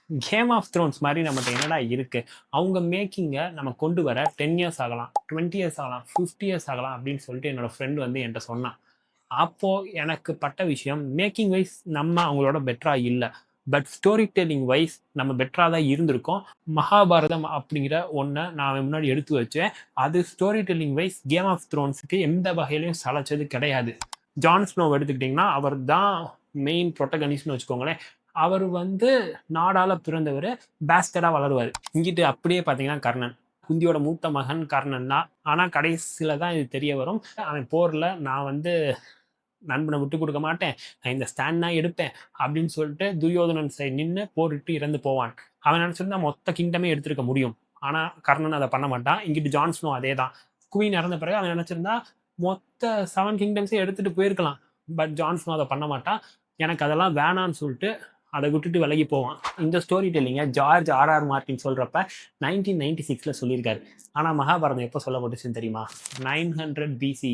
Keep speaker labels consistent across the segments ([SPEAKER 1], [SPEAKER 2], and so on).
[SPEAKER 1] Game of Thrones மாதிரி நம்மகிட்ட என்னடா இருக்கு? அவங்க மேக்கிங்க நம்ம கொண்டு வர 10 இயர்ஸ் ஆகலாம், 20 இயர்ஸ் ஆகலாம், 50 இயர்ஸ் ஆகலாம் அப்படின்னு சொல்லிட்டு என்னோட ஃப்ரெண்ட் வந்து என்ட்ட சொன்னான். அப்போ எனக்கு பட்ட விஷயம், மேக்கிங் வைஸ் நம்ம அவங்களோட பெட்டரா இல்ல. பட் ஸ்டோரி டெல்லிங் வைஸ் நம்ம பெட்டரா தான் இருந்திருக்கோம். மகாபாரதம் அப்படிங்கிற ஒண்ண நான் முன்னாடி எடுத்து வச்சேன். அது story telling wise game of த்ரோன்ஸ்க்கு எந்த வகையிலயும் சளைச்சது கிடையாது. ஜான் ஸ்னோவ் எடுத்துக்கிட்டிங்கன்னா, அவர் தான் மெயின் புரோட்டகனிஸ்ட்னு வச்சுக்கோங்களேன். அவர் வந்து நாடால பிறந்தவரு, பேஸ்டர்டா வளருவாரு. இங்கிட்டு அப்படியே பார்த்தீங்கன்னா கர்ணன். குந்தியோட மூத்த மகன் கர்ணன் தான். ஆனா கடைசில தான் இது தெரிய வரும். அவன் போர்ல நான் வந்து நண்பனை விட்டு கொடுக்க மாட்டேன், நான் இந்த ஸ்டாண்ட் தான் எடுப்பேன் அப்படின்னு சொல்லிட்டு துரியோதனன் சைடு நின்று போரிட்டு இறந்து போவான். அவன் நினைச்சிருந்தா மொத்த கிங்டமே எடுத்திருக்க முடியும். ஆனா கர்ணன் அதை பண்ண மாட்டான். இங்கிட்டு ஜான் ஸ்னோ அதே தான். குவீன் இறந்த பிறகு அவன் நினைச்சிருந்தா மொத்த 7 கிங்டம்ஸே எடுத்துட்டு போயிருக்கலாம். பட் ஜான் ஸ்னோ அதை பண்ண மாட்டான். எனக்கு அதெல்லாம் வேணான்னு சொல்லிட்டு அதை விட்டுட்டு விலகி போவான். இந்த ஸ்டோரி டெல்லிங்க ஜார்ஜ் ஆர் மார்ட்டின் சொல்றப்ப 1996ல சொல்லியிருக்காரு. ஆனா மகாபாரதம் எப்போ சொல்லப்பட்டுச்சுன்னு தெரியுமா? 900 பிசி,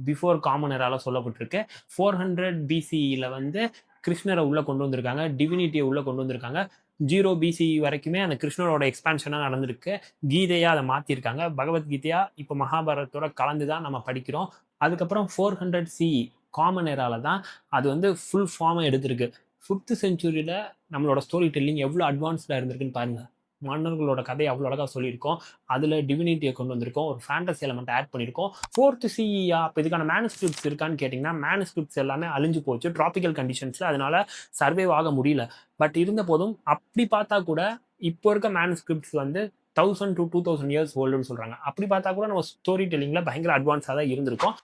[SPEAKER 1] பிஃபோர் காமன் எரால சொல்லப்பட்டிருக்கு. 400 பிசியில் வந்து கிருஷ்ணரை உள்ள கொண்டு வந்திருக்காங்க, டிவினிட்டியை உள்ள கொண்டு வந்திருக்காங்க. 0 பிசி வரைக்குமே அந்த கிருஷ்ணரோட எக்ஸ்பான்ஷனாக நடந்திருக்கு. கீதையா அதை மாற்றிருக்காங்க. பகவத்கீதையா இப்போ மகாபாரதத்தோட கலந்து தான் நம்ம படிக்கிறோம். அதுக்கப்புறம் 400 சிஇ காமன் எரால தான் அது வந்து ஃபுல் ஃபார்மை எடுத்திருக்கு. 5th செஞ்சுரியில் நம்மளோட ஸ்டோரி டெல்லிங் எவ்வளோ அட்வான்ஸ்டாக இருந்திருக்குன்னு பாருங்க. மன்னர்களோட கதையை அவ்வளோ அழகாக சொல்லியிருக்கோம். அதில் டிவினிட்டியை கொண்டு வந்திருக்கோம், ஒரு ஃபேண்டசி எலமெண்ட் ஆட் பண்ணியிருக்கோம். 4th சிஇயா இப்போ இதுக்கான மேனுஸ்கிரிப்ட்ஸ் இருக்கான்னு கேட்டிங்கன்னா, மேனுஸ்கிரிப்ட்ஸ் எல்லாமே அழிஞ்சு போச்சு ட்ராபிக்கல் கண்டிஷன்ஸில். அதனால சர்வைவ் ஆக முடியல. பட் இருந்த போதும் அப்படி பார்த்தா கூட இப்போ இருக்க மேனுஸ்கிரிப்ட்ஸ் வந்து 1000 to 2000 இயர்ஸ் ஓல்டுன்னு சொல்கிறாங்க. அப்படி பார்த்தா கூட நம்ம ஸ்டோரி டெல்லிங்கில் பயங்கர அட்வான்ஸாக தான் இருந்திருக்கும்.